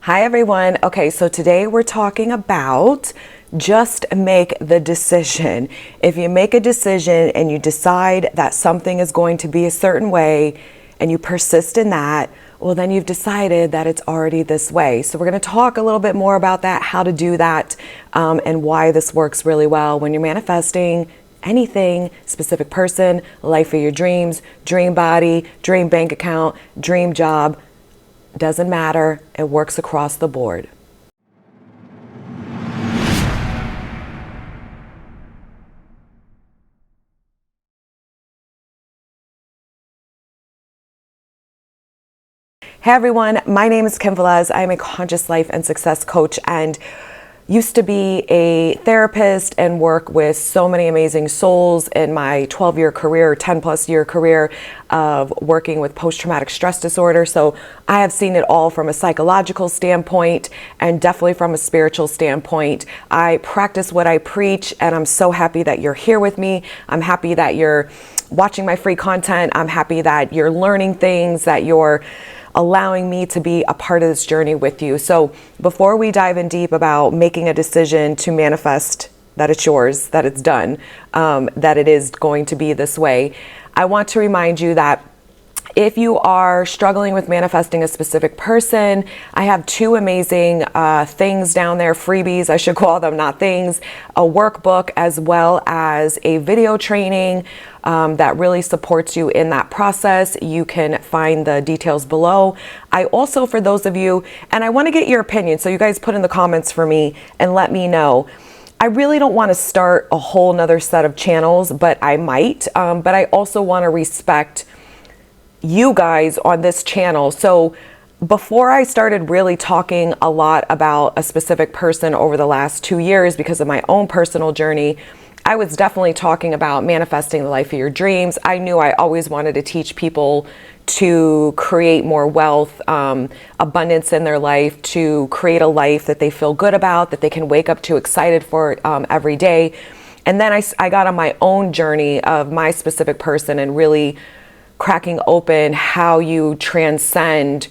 Hi everyone. Okay, so today we're talking about just make the decision. If you make a decision and you decide that something is going to be a certain way and you persist in that, well, then you've decided that it's already this way. So we're going to talk a little bit more about that, how to do that, and why this works really well when you're manifesting anything, specific person, life of your dreams, dream body, dream bank account, dream job. Doesn't matter. It works across the board. Hey everyone, my name is Kim Velez. I'm a conscious life and success coach and used to be a therapist and work with so many amazing souls in my 12-year career, 10+ year career of working with post-traumatic stress disorder. So I have seen it all from a psychological standpoint and definitely from a spiritual standpoint. I practice what I preach, and I'm so happy that you're here with me. I'm happy that you're watching my free content. I'm happy that you're learning things, that you're allowing me to be a part of this journey with you. So before we dive in deep about making a decision to manifest that it's yours, that it's done, that it is going to be this way, I want to remind you that if you are struggling with manifesting a specific person, I have two amazing things down there, freebies, I should call them, not things, a workbook as well as a video training that really supports you in that process. You can find the details below. I also, for those of you, and I want to get your opinion, so you guys put in the comments for me and let me know. I really don't want to start a whole nother set of channels, but I might, but I also want to respect you guys on this channel. So before I started really talking a lot about a specific person over the last 2 years because of my own personal journey, I was definitely talking about manifesting the life of your dreams. I knew I always wanted to teach people to create more wealth, abundance in their life, to create a life that they feel good about, that they can wake up to excited for every day. And then I got on my own journey of my specific person and really cracking open how you transcend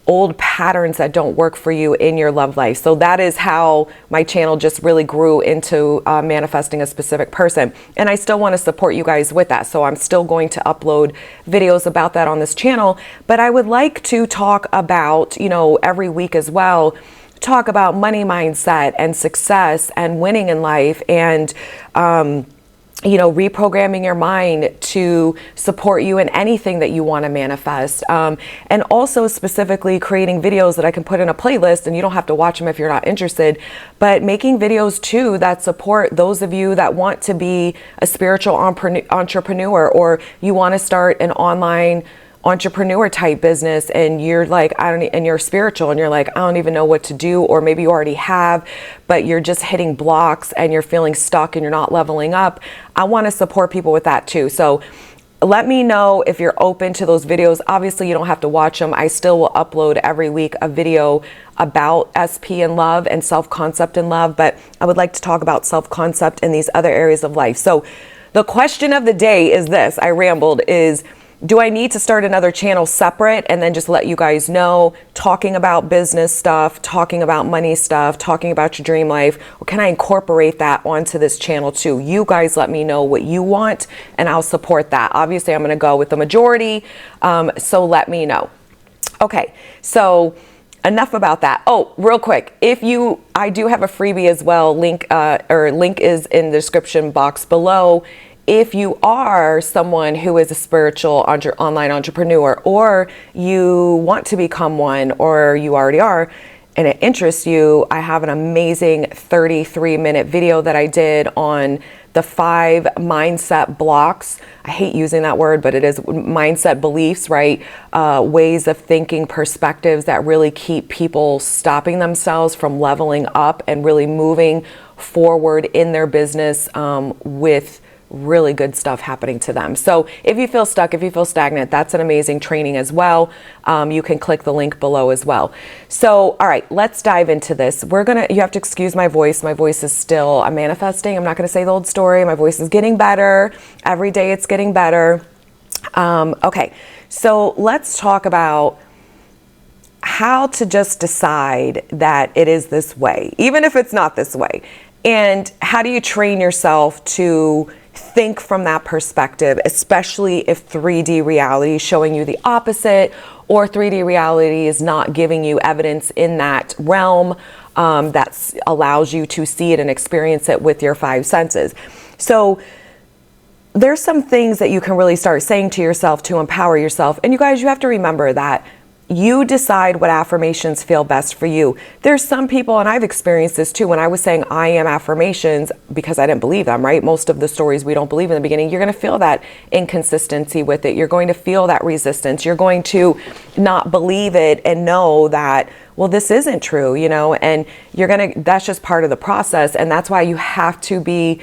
old patterns that don't work for you in your love life. So that is how my channel just really grew into manifesting a specific person. And I still want to support you guys with that. So I'm still going to upload videos about that on this channel. But I would like to talk about, every week as well, talk about money mindset and success and winning in life and, reprogramming your mind to support you in anything that you want to manifest. And also specifically creating videos that I can put in a playlist, and you don't have to watch them if you're not interested, but making videos too that support those of you that want to be a spiritual entrepreneur, or you want to start an online entrepreneur type business and you're like, and you're spiritual and you're like, I don't even know what to do, or maybe you already have, but you're just hitting blocks and you're feeling stuck and you're not leveling up. I want to support people with that too. So let me know if you're open to those videos. Obviously you don't have to watch them. I still will upload every week a video about SP and love and self-concept in love, but I would like to talk about self-concept in these other areas of life. So the question of the day is this, I rambled, is do I need to start another channel separate and then just let you guys know, talking about business stuff, talking about money stuff, talking about your dream life, or can I incorporate that onto this channel too? You guys let me know what you want and I'll support that. Obviously I'm going to go with the majority, so let me know. Okay, so enough about that. Oh, real quick, I do have a freebie as well. Link is in the description box below. If you are someone who is a spiritual online entrepreneur, or you want to become one, or you already are, and it interests you, I have an amazing 33-minute video that I did on the 5 mindset blocks. I hate using that word, but it is mindset beliefs, right? Ways of thinking, perspectives that really keep people stopping themselves from leveling up and really moving forward in their business with really good stuff happening to them. So if you feel stuck, if you feel stagnant, that's an amazing training as well. You can click the link below as well. So, all right, let's dive into this. You have to excuse my voice. My voice is still, I'm manifesting. I'm not going to say the old story. My voice is getting better. Every day it's getting better. Okay, so let's talk about how to just decide that it is this way, even if it's not this way. And how do you train yourself to think from that perspective, especially if 3D reality is showing you the opposite, or 3D reality is not giving you evidence in that realm that allows you to see it and experience it with your 5 senses. So there's some things that you can really start saying to yourself to empower yourself. And you guys, you have to remember that you decide what affirmations feel best for you. There's some people, and I've experienced this too, when I was saying I am affirmations because I didn't believe them, right? Most of the stories we don't believe in the beginning, you're going to feel that inconsistency with it. You're going to feel that resistance. You're going to not believe it and know that, well, this isn't true, you know, and that's just part of the process. And that's why you have to be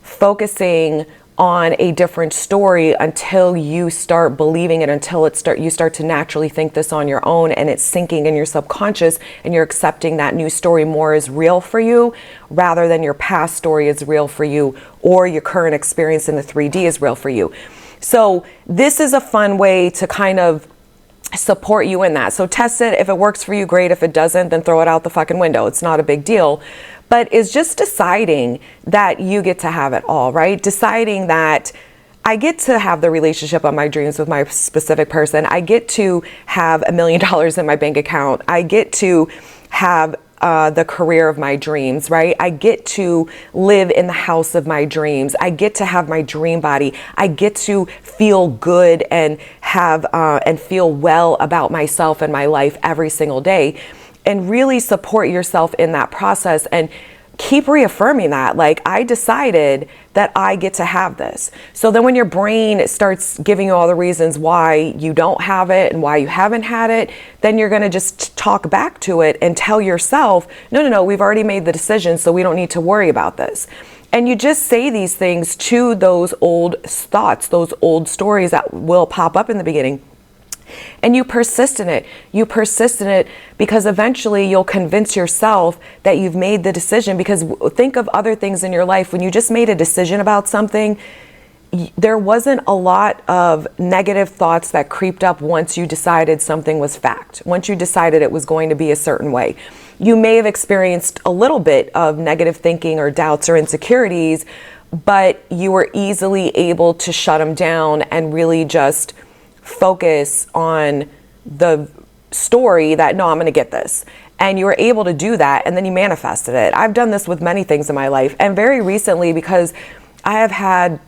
focusing on a different story until you start believing it, until you start to naturally think this on your own, and it's sinking in your subconscious, and you're accepting that new story more as real for you rather than your past story is real for you, or your current experience in the 3D is real for you. So this is a fun way to kind of support you in that. So test it. If it works for you, great. If it doesn't, then throw it out the fucking window. It's not a big deal. But it's just deciding that you get to have it all, right? Deciding that I get to have the relationship of my dreams with my specific person. I get to have $1 million in my bank account. I get to have the career of my dreams, right? I get to live in the house of my dreams. I get to have my dream body. I get to feel good and have and feel well about myself and my life every single day. And really support yourself in that process and keep reaffirming that. Like, I decided that I get to have this. So then when your brain starts giving you all the reasons why you don't have it and why you haven't had it, then you're going to just talk back to it and tell yourself, no, we've already made the decision, so we don't need to worry about this. And you just say these things to those old thoughts, those old stories that will pop up in the beginning. And you persist in it. You persist in it because eventually you'll convince yourself that you've made the decision. Because think of other things in your life. When you just made a decision about something, there wasn't a lot of negative thoughts that creeped up once you decided something was fact. Once you decided it was going to be a certain way. You may have experienced a little bit of negative thinking or doubts or insecurities, but you were easily able to shut them down and really just focus on the story that, no, I'm going to get this. And you were able to do that, and then you manifested it. I've done this with many things in my life. And very recently, because I have had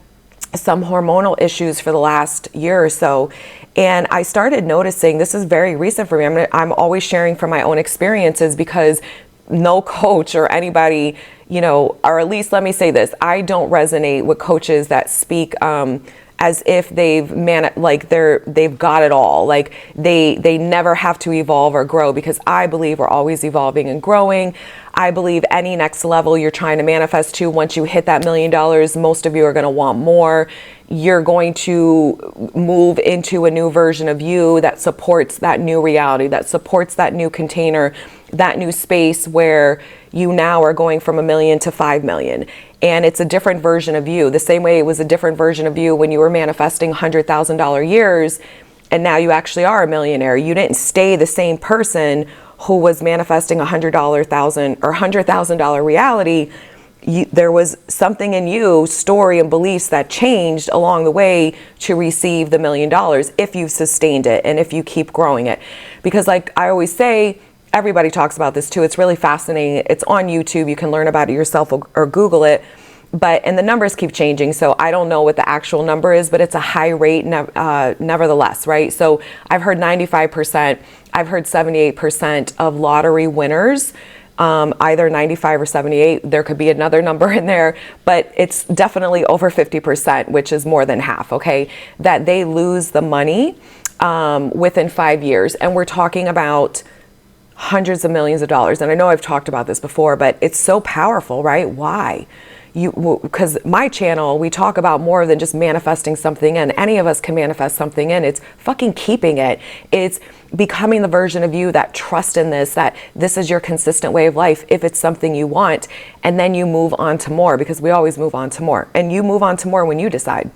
some hormonal issues for the last year or so, and I started noticing, this is very recent for me. I'm always sharing from my own experiences, because no coach or anybody, you know, or at least let me say this, I don't resonate with coaches that speak as if they've got it all, like they never have to evolve or grow, because I believe we're always evolving and growing. I believe any next level you're trying to manifest to, once you hit that $1 million, most of you are going to want more. You're going to move into a new version of you that supports that new reality, that supports that new container, that new space where you now are going from $1 million to 5 million. And it's a different version of you. The same way it was a different version of you when you were manifesting $100,000 years, and now you actually are a millionaire. You didn't stay the same person who was manifesting $100,000 reality. There was something in you, story and beliefs, that changed along the way to receive the $1 million, if you've sustained it and if you keep growing it. Because like I always say, everybody talks about this too. It's really fascinating. It's on YouTube. You can learn about it yourself or Google it. And the numbers keep changing. So I don't know what the actual number is, but it's a high rate nevertheless, right? So I've heard 95%, I've heard 78% of lottery winners, either 95 or 78. There could be another number in there, but it's definitely over 50%, which is more than half, okay, that they lose the money within 5 years. And we're talking about hundreds of millions of dollars. And I know I've talked about this before, but it's so powerful, right? Why? Because my channel, we talk about more than just manifesting something in. Any of us can manifest something in. It's fucking keeping it. It's becoming the version of you that trusts in this, that this is your consistent way of life if it's something you want. And then you move on to more, because we always move on to more. And you move on to more when you decide.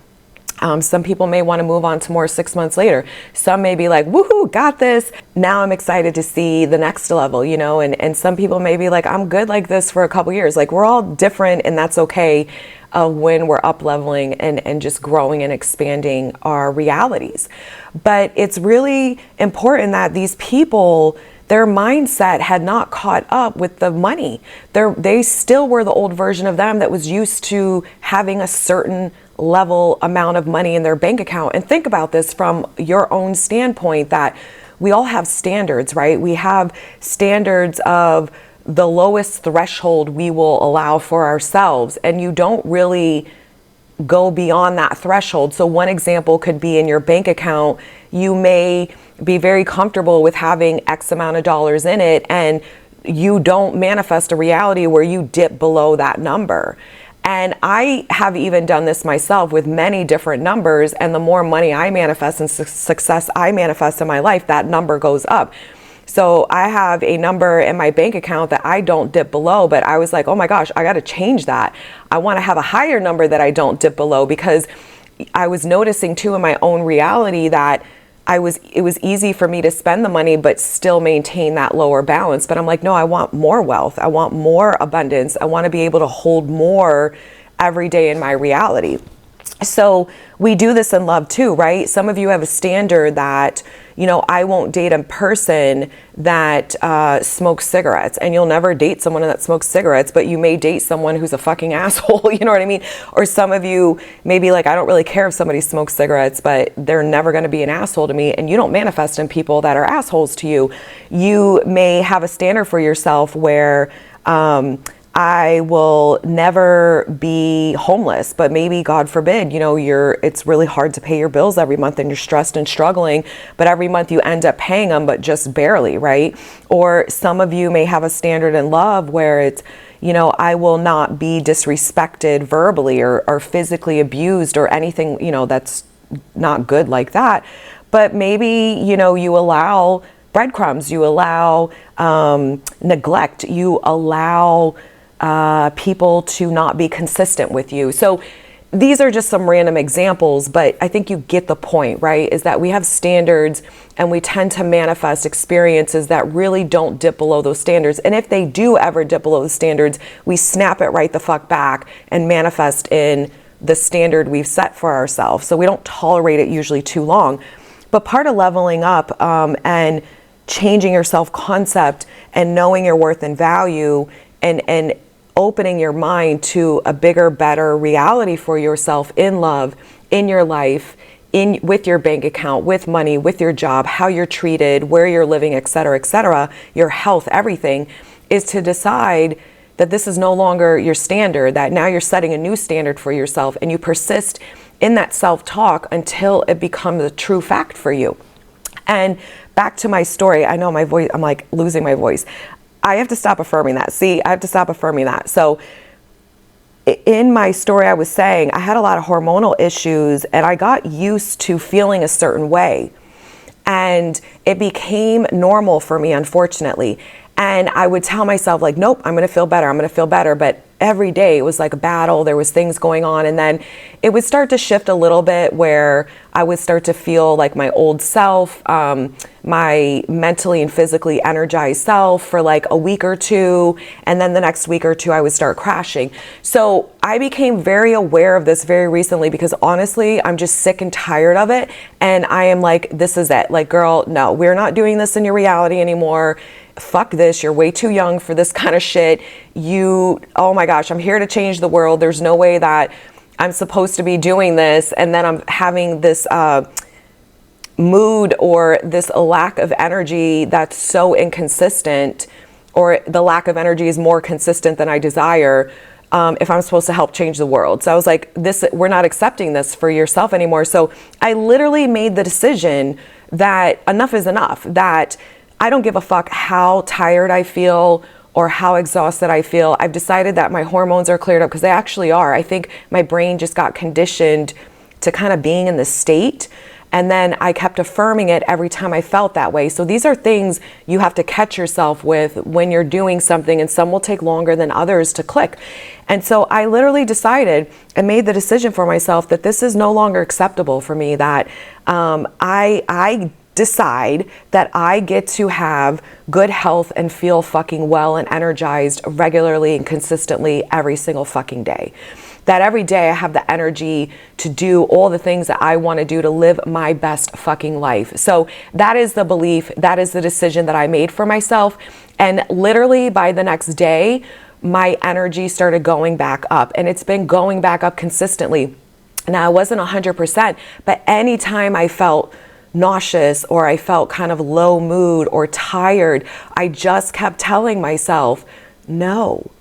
Some people may want to move on to more 6 months later. Some may be like, woohoo, got this. Now I'm excited to see the next level, you know, and some people may be like, I'm good like this for a couple years. Like, we're all different, and that's okay when we're up leveling and just growing and expanding our realities. But it's really important that these people, their mindset had not caught up with the money. They still were the old version of them that was used to having a certain level amount of money in their bank account. And think about this from your own standpoint, that we all have standards, right? We have standards of the lowest threshold we will allow for ourselves, and you don't really go beyond that threshold. So one example could be in your bank account, you may be very comfortable with having X amount of dollars in it, and you don't manifest a reality where you dip below that number. And I have even done this myself with many different numbers, and the more money I manifest and success I manifest in my life, that number goes up. So I have a number in my bank account that I don't dip below, but I was like, oh my gosh, I got to change that. I want to have a higher number that I don't dip below, because I was noticing too in my own reality that it was easy for me to spend the money but still maintain that lower balance. But I'm like, no, I want more wealth. I want more abundance. I want to be able to hold more every day in my reality. So we do this in love too, right? Some of you have a standard that, you know, I won't date a person that smokes cigarettes, and you'll never date someone that smokes cigarettes, but you may date someone who's a fucking asshole, you know what I mean? Or some of you may be like, I don't really care if somebody smokes cigarettes, but they're never going to be an asshole to me, and you don't manifest in people that are assholes to you. You may have a standard for yourself where, I will never be homeless, but maybe, God forbid, you know, it's really hard to pay your bills every month and you're stressed and struggling, but every month you end up paying them, but just barely, right? Or some of you may have a standard in love where it's, you know, I will not be disrespected verbally or physically abused or anything, you know, that's not good like that. But maybe, you know, you allow breadcrumbs, you allow neglect, you allow people to not be consistent with you. So these are just some random examples, but I think you get the point, right? Is that we have standards and we tend to manifest experiences that really don't dip below those standards. And if they do ever dip below the standards, we snap it right the fuck back and manifest in the standard we've set for ourselves. So we don't tolerate it usually too long. But part of leveling up and changing your self-concept and knowing your worth and value and opening your mind to a bigger, better reality for yourself in love, in your life, with your bank account, with money, with your job, how you're treated, where you're living, et cetera, your health, everything, is to decide that this is no longer your standard, that now you're setting a new standard for yourself, and you persist in that self-talk until it becomes a true fact for you. And back to my story, I know my voice, I'm like losing my voice. I have to stop affirming that. See, I have to stop affirming that. So in my story, I was saying I had a lot of hormonal issues and I got used to feeling a certain way. And it became normal for me, unfortunately. And I would tell myself like, nope, I'm going to feel better. I'm going to feel better. But every day it was like a battle. There was things going on. And then it would start to shift a little bit where I would start to feel like my old self, my mentally and physically energized self for like a week or two. And then the next week or two, I would start crashing. So I became very aware of this very recently because honestly, I'm just sick and tired of it. And I am like, this is it. Like, girl, no, we're not doing this in your reality anymore. Fuck this, you're way too young for this kind of shit. Oh my gosh, I'm here to change the world. There's no way that I'm supposed to be doing this and then I'm having this mood or this lack of energy that's so inconsistent, or the lack of energy is more consistent than I desire if I'm supposed to help change the world. So I was like, we're not accepting this for yourself anymore. So I literally made the decision that enough is enough, that I don't give a fuck how tired I feel or how exhausted I feel. I've decided that my hormones are cleared up because they actually are. I think my brain just got conditioned to kind of being in this state. And then I kept affirming it every time I felt that way. So these are things you have to catch yourself with when you're doing something, and some will take longer than others to click. And so I literally decided and made the decision for myself that this is no longer acceptable for me, that I decide that I get to have good health and feel fucking well and energized regularly and consistently every single fucking day. That every day I have the energy to do all the things that I want to do to live my best fucking life. So that is the belief, that is the decision that I made for myself. And literally by the next day, my energy started going back up, and it's been going back up consistently. Now, I wasn't 100%, but anytime I felt nauseous or I felt kind of low mood or tired, I just kept telling myself, no.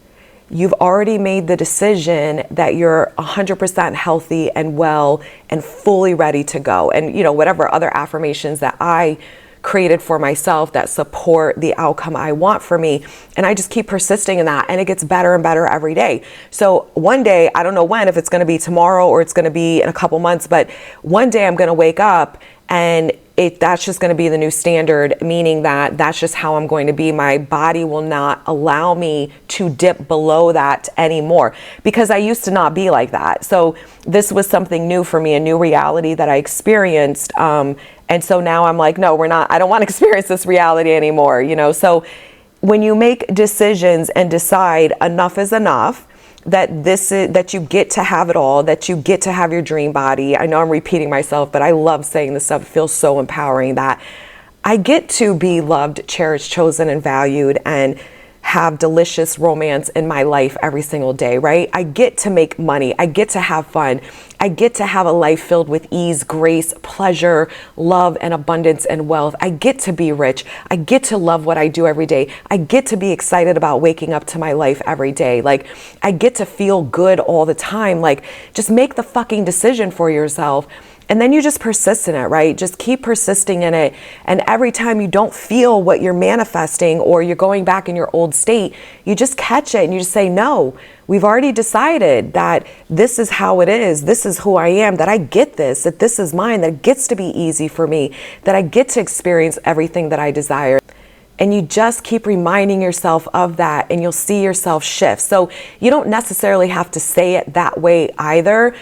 You've already made the decision that you're 100% healthy and well and fully ready to go. And, you know, whatever other affirmations that I created for myself that support the outcome I want for me. And I just keep persisting in that, and it gets better and better every day. So one day, I don't know when, if it's going to be tomorrow or it's going to be in a couple months, but one day I'm going to wake up and that's just going to be the new standard, meaning that that's just how I'm going to be. My body will not allow me to dip below that anymore, because I used to not be like that. So this was something new for me, a new reality that I experienced. And so now I'm like, no, I don't want to experience this reality anymore, you know? So when you make decisions and decide enough is enough, that you get to have it all, that you get to have your dream body. I know I'm repeating myself, but I love saying this stuff. It feels so empowering that I get to be loved, cherished, chosen, and valued, and have delicious romance in my life every single day, right? I get to make money. I get to have fun. I get to have a life filled with ease, grace, pleasure, love, and abundance and wealth. I get to be rich. I get to love what I do every day. I get to be excited about waking up to my life every day. Like, I get to feel good all the time. Like, just make the fucking decision for yourself. And then you just persist in it, right? Just keep persisting in it. And every time you don't feel what you're manifesting, or you're going back in your old state, you just catch it and you just say, no, we've already decided that this is how it is. This is who I am, that I get this, that this is mine, that it gets to be easy for me, that I get to experience everything that I desire. And you just keep reminding yourself of that, and you'll see yourself shift. So you don't necessarily have to say it that way either.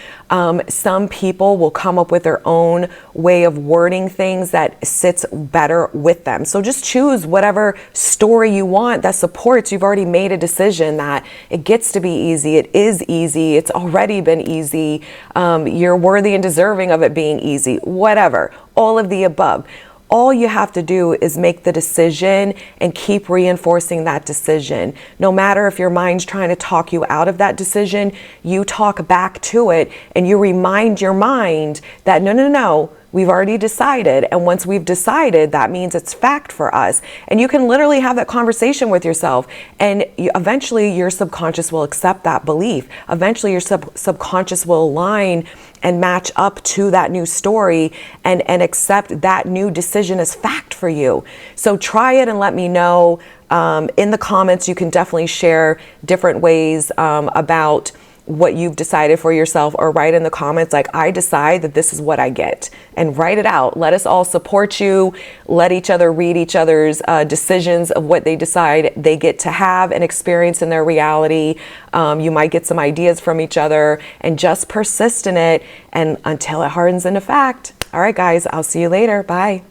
Some people will come up with their own way of wording things that sits better with them. So just choose whatever story you want that supports. You've already made a decision that it gets to be easy. It is easy. It's already been easy. You're worthy and deserving of it being easy. Whatever. All of the above. All you have to do is make the decision and keep reinforcing that decision. No matter if your mind's trying to talk you out of that decision, you talk back to it and you remind your mind that no, we've already decided. And once we've decided, that means it's fact for us. And you can literally have that conversation with yourself, and eventually your subconscious will accept that belief. Eventually your subconscious will align and match up to that new story and accept that new decision as fact for you. So try it and let me know. In the comments, you can definitely share different ways about what you've decided for yourself, or write in the comments like, I decide that this is what I get, and write it out. Let us all support you. Let each other read each other's decisions of what they decide they get to have and experience in their reality. You might get some ideas from each other, and just persist in it and until it hardens into fact. All right, guys, I'll see you later. Bye.